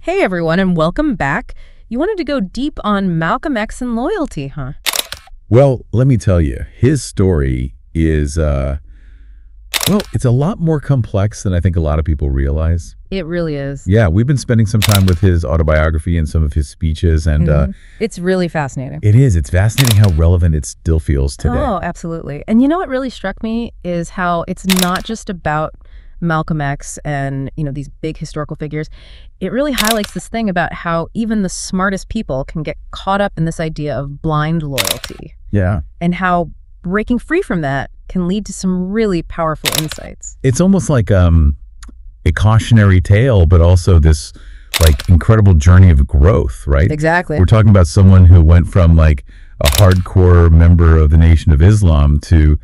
Hey everyone, and welcome back. You wanted to go deep on Malcolm X and loyalty, huh? Well, let me tell you, his story is, it's a lot more complex than I think a lot of people realize. It really is. Yeah, we've been spending some time with his autobiography and some of his speeches, and It's really fascinating. it is. It's fascinating how relevant it still feels today. Oh, absolutely. And you know what really struck me is how it's not just about Malcolm X and, these big historical figures. It really highlights this thing about how even the smartest people can get caught up in this idea of blind loyalty. Yeah. And how breaking free from that can lead to some really powerful insights. It's almost like a cautionary tale, but also this incredible journey of growth, right? Exactly. We're talking about someone who went from a hardcore member of the Nation of Islam to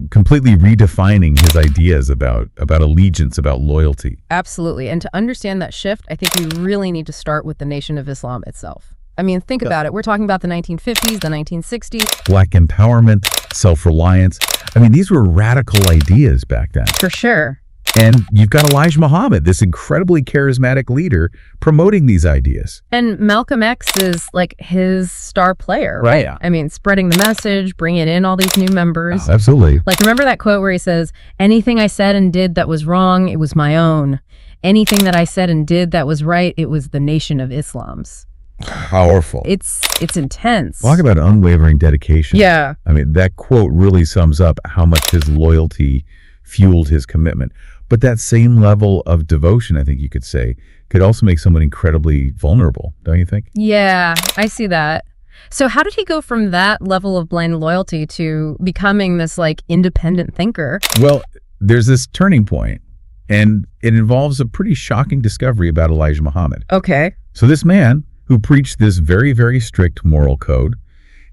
completely redefining his ideas about allegiance, about loyalty. Absolutely. And to understand that shift, I think we really need to start with the Nation of Islam itself. I mean, think about it. We're talking about the 1950s, the 1960s. Black empowerment, self-reliance. I mean, these were radical ideas back then. For sure. And you've got Elijah Muhammad, this incredibly charismatic leader, promoting these ideas. And Malcolm X is his star player, right? Yeah. I mean, spreading the message, bringing in all these new members. Oh, absolutely. Remember that quote where he says, anything I said and did that was wrong, it was my own. Anything that I said and did that was right, it was the Nation of Islam's. Powerful. It's intense. Talk about unwavering dedication. Yeah. I mean, that quote really sums up how much his loyalty fueled his commitment. But that same level of devotion, I think you could say, could also make someone incredibly vulnerable, don't you think? Yeah, I see that. So how did he go from that level of blind loyalty to becoming this independent thinker? Well, there's this turning point, and it involves a pretty shocking discovery about Elijah Muhammad. Okay. So this man, who preached this very, very strict moral code,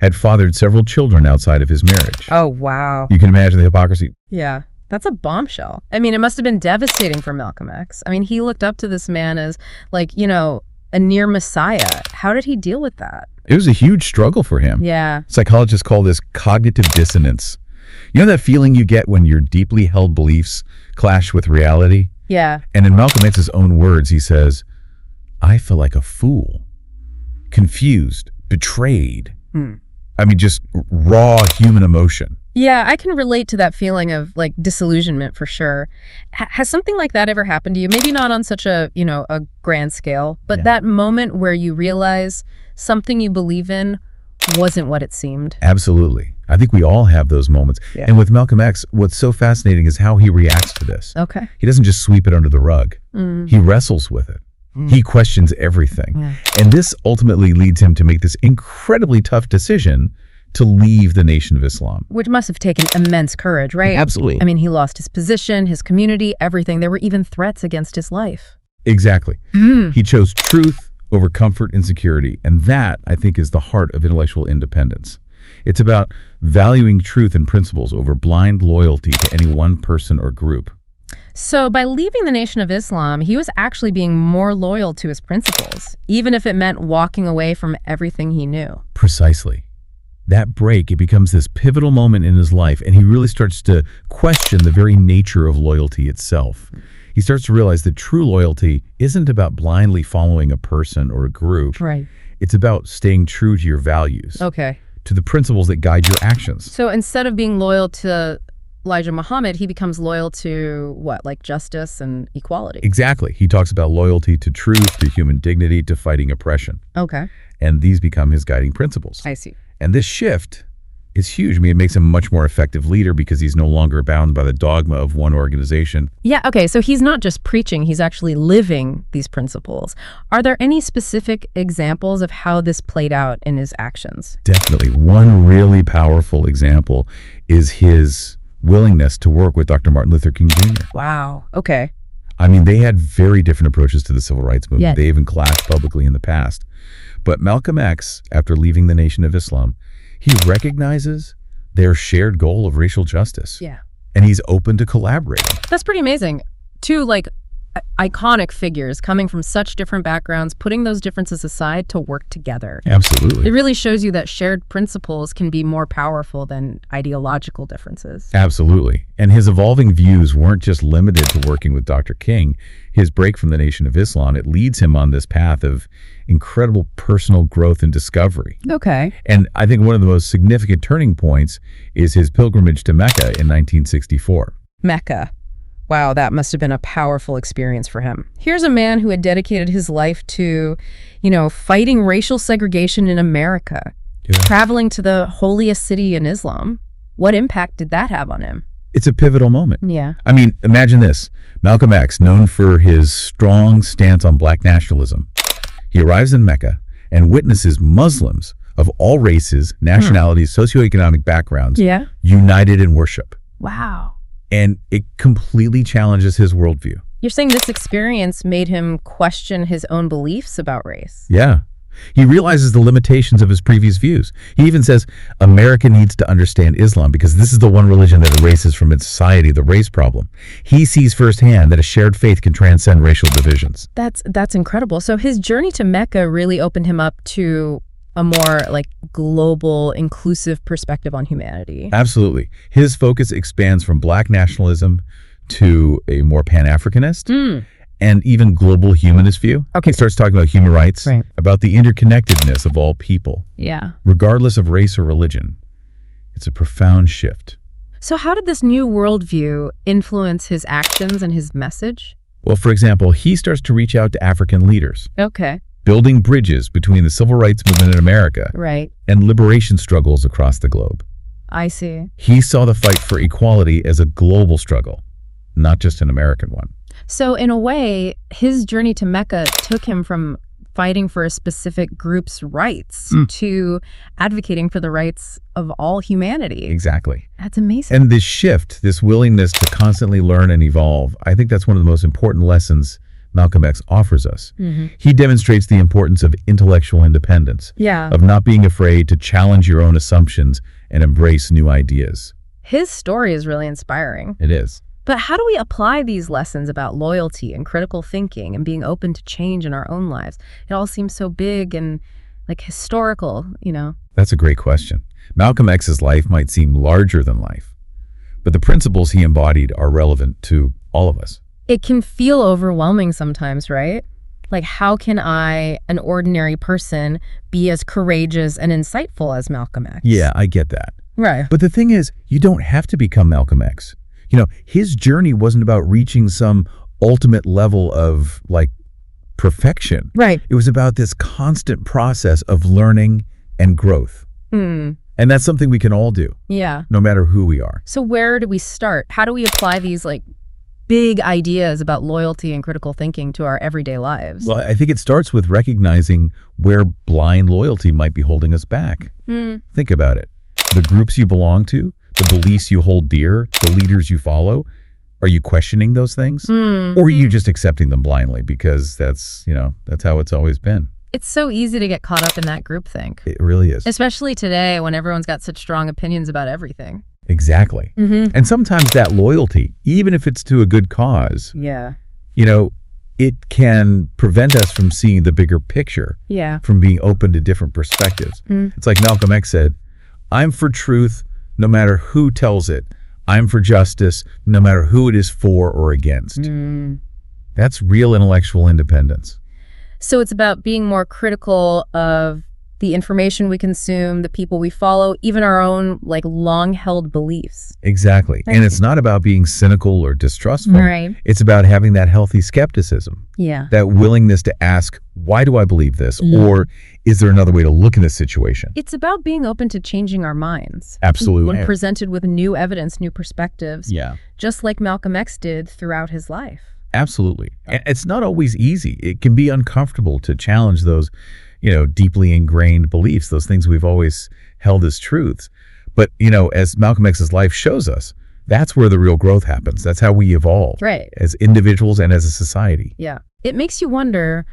had fathered several children outside of his marriage. Oh, wow. You can imagine the hypocrisy. Yeah. That's a bombshell. I mean, it must have been devastating for Malcolm X. I mean, he looked up to this man as a near messiah. How did he deal with that? It was a huge struggle for him. Yeah. Psychologists call this cognitive dissonance. You know that feeling you get when your deeply held beliefs clash with reality? Yeah. And in Malcolm X's own words, he says, I feel like a fool, confused, betrayed. I mean, just raw human emotion. Yeah, I can relate to that feeling of disillusionment for sure. Has something like that ever happened to you? Maybe not on such a grand scale, but that moment where you realize something you believe in wasn't what it seemed. Absolutely. I think we all have those moments. Yeah. And with Malcolm X, what's so fascinating is how he reacts to this. Okay. He doesn't just sweep it under the rug. He wrestles with it. He questions everything. Yeah. And this ultimately leads him to make this incredibly tough decision to leave the Nation of Islam. Which must have taken immense courage, right? Absolutely. I mean, he lost his position, his community, everything. There were even threats against his life. Exactly. He chose truth over comfort and security. And that, I think, is the heart of intellectual independence. It's about valuing truth and principles over blind loyalty to any one person or group. So by leaving the Nation of Islam, he was actually being more loyal to his principles, even if it meant walking away from everything he knew. Precisely. That break, it becomes this pivotal moment in his life, and he really starts to question the very nature of loyalty itself. He starts to realize that true loyalty isn't about blindly following a person or a group. Right. It's about staying true to your values, Okay. to the principles that guide your actions. So instead of being loyal to Elijah Muhammad, he becomes loyal to what, justice and equality? Exactly. He talks about loyalty to truth, to human dignity, to fighting oppression. Okay. And these become his guiding principles. I see. And this shift is huge. I mean, it makes him a much more effective leader because he's no longer bound by the dogma of one organization. Yeah, okay, so he's not just preaching, he's actually living these principles. Are there any specific examples of how this played out in his actions? Definitely. One really powerful example is his willingness to work with Dr. Martin Luther King Jr. Wow, okay. I mean, they had very different approaches to the civil rights movement. Yeah. They even clashed publicly in the past. But Malcolm X, after leaving the Nation of Islam, he recognizes their shared goal of racial justice. Yeah. And he's open to collaborating. That's pretty amazing. Two, iconic figures coming from such different backgrounds, putting those differences aside to work together. Absolutely. It really shows you that shared principles can be more powerful than ideological differences. Absolutely. And his evolving views weren't just limited to working with Dr. King. His break from the Nation of Islam, it leads him on this path of incredible personal growth and discovery. Okay. And I think one of the most significant turning points is his pilgrimage to Mecca in 1964. Mecca. Wow, that must have been a powerful experience for him. Here's a man who had dedicated his life to, fighting racial segregation in America, traveling to the holiest city in Islam. What impact did that have on him? It's a pivotal moment. Yeah. I mean, imagine this. Malcolm X, known for his strong stance on black nationalism, he arrives in Mecca and witnesses Muslims of all races, nationalities, socioeconomic backgrounds united in worship. Wow. And it completely challenges his worldview. You're saying this experience made him question his own beliefs about race? Yeah. He realizes the limitations of his previous views. He even says America needs to understand Islam because this is the one religion that erases from its society the race problem. He sees firsthand that a shared faith can transcend racial divisions. That's incredible. So his journey to Mecca really opened him up to a more global, inclusive perspective on humanity. Absolutely. His focus expands from black nationalism to a more Pan-Africanist and even global humanist view. Okay. He starts talking about human rights, Right. about the interconnectedness of all people, Yeah. regardless of race or religion. It's a profound shift. So how did this new worldview influence his actions and his message? Well, for example, he starts to reach out to African leaders, Okay. building bridges between the civil rights movement in America Right. and liberation struggles across the globe. I see. He saw the fight for equality as a global struggle, not just an American one. So in a way, his journey to Mecca took him from fighting for a specific group's rights to advocating for the rights of all humanity. Exactly. That's amazing. And this shift, this willingness to constantly learn and evolve, I think that's one of the most important lessons Malcolm X offers us. He demonstrates the importance of intellectual independence, of not being afraid to challenge your own assumptions and embrace new ideas. His story is really inspiring. It is. But how do we apply these lessons about loyalty and critical thinking and being open to change in our own lives? It all seems so big and historical, That's a great question. Malcolm X's life might seem larger than life, but the principles he embodied are relevant to all of us. It can feel overwhelming sometimes, right? How can I, an ordinary person, be as courageous and insightful as Malcolm X? Yeah, I get that. Right. But the thing is, you don't have to become Malcolm X. His journey wasn't about reaching some ultimate level of perfection. Right. It was about this constant process of learning and growth. And that's something we can all do. Yeah. No matter who we are. So where do we start? How do we apply these big ideas about loyalty and critical thinking to our everyday lives? Well, I think it starts with recognizing where blind loyalty might be holding us back. Think about it. The groups you belong to, the beliefs you hold dear, the leaders you follow, are you questioning those things? Or are you just accepting them blindly because that's how it's always been? It's so easy to get caught up in that groupthink. It really is. Especially today when everyone's got such strong opinions about everything. Exactly. And sometimes that loyalty, even if it's to a good cause, it can prevent us from seeing the bigger picture, from being open to different perspectives. It's like Malcolm X said, I'm for truth no matter who tells it. I'm for justice no matter who it is for or against. That's real intellectual independence. So it's about being more critical of the information we consume, the people we follow, even our own long-held beliefs. Exactly. And it's not about being cynical or distrustful. Right. It's about having that healthy skepticism. Yeah. That willingness to ask, why do I believe this? Or is there another way to look at this situation? It's about being open to changing our minds. Absolutely. When presented with new evidence, new perspectives. Yeah. Just like Malcolm X did throughout his life. Absolutely. And it's not always easy. It can be uncomfortable to challenge those deeply ingrained beliefs, those things we've always held as truths. But, as Malcolm X's life shows us, that's where the real growth happens. That's how we evolve. Right. As individuals and as a society. Yeah. It makes you wonder,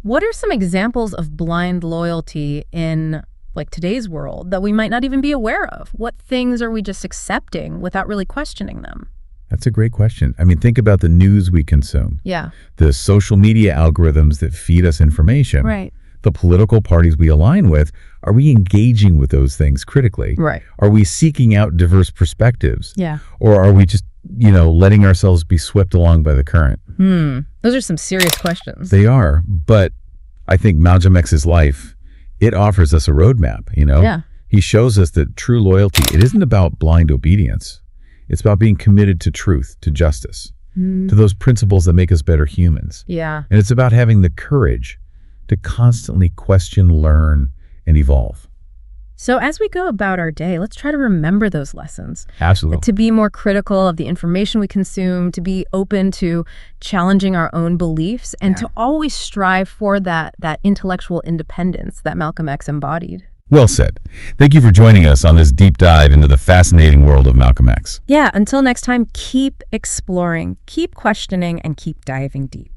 what are some examples of blind loyalty in today's world that we might not even be aware of? What things are we just accepting without really questioning them? That's a great question. I mean, think about the news we consume, Yeah. the social media algorithms that feed us information, Right. the political parties we align with. Are we engaging with those things critically? Right. Are we seeking out diverse perspectives? Yeah. Or are we just, letting ourselves be swept along by the current? Those are some serious questions. They are, but I think Malcolm X's life, it offers us a roadmap, Yeah. He shows us that true loyalty, it isn't about blind obedience. It's about being committed to truth, to justice, to those principles that make us better humans. Yeah. And it's about having the courage to constantly question, learn, and evolve. So as we go about our day, let's try to remember those lessons. Absolutely. To be more critical of the information we consume, to be open to challenging our own beliefs, and to always strive for that intellectual independence that Malcolm X embodied. Well said. Thank you for joining us on this deep dive into the fascinating world of Malcolm X. Yeah, until next time, keep exploring, keep questioning, and keep diving deep.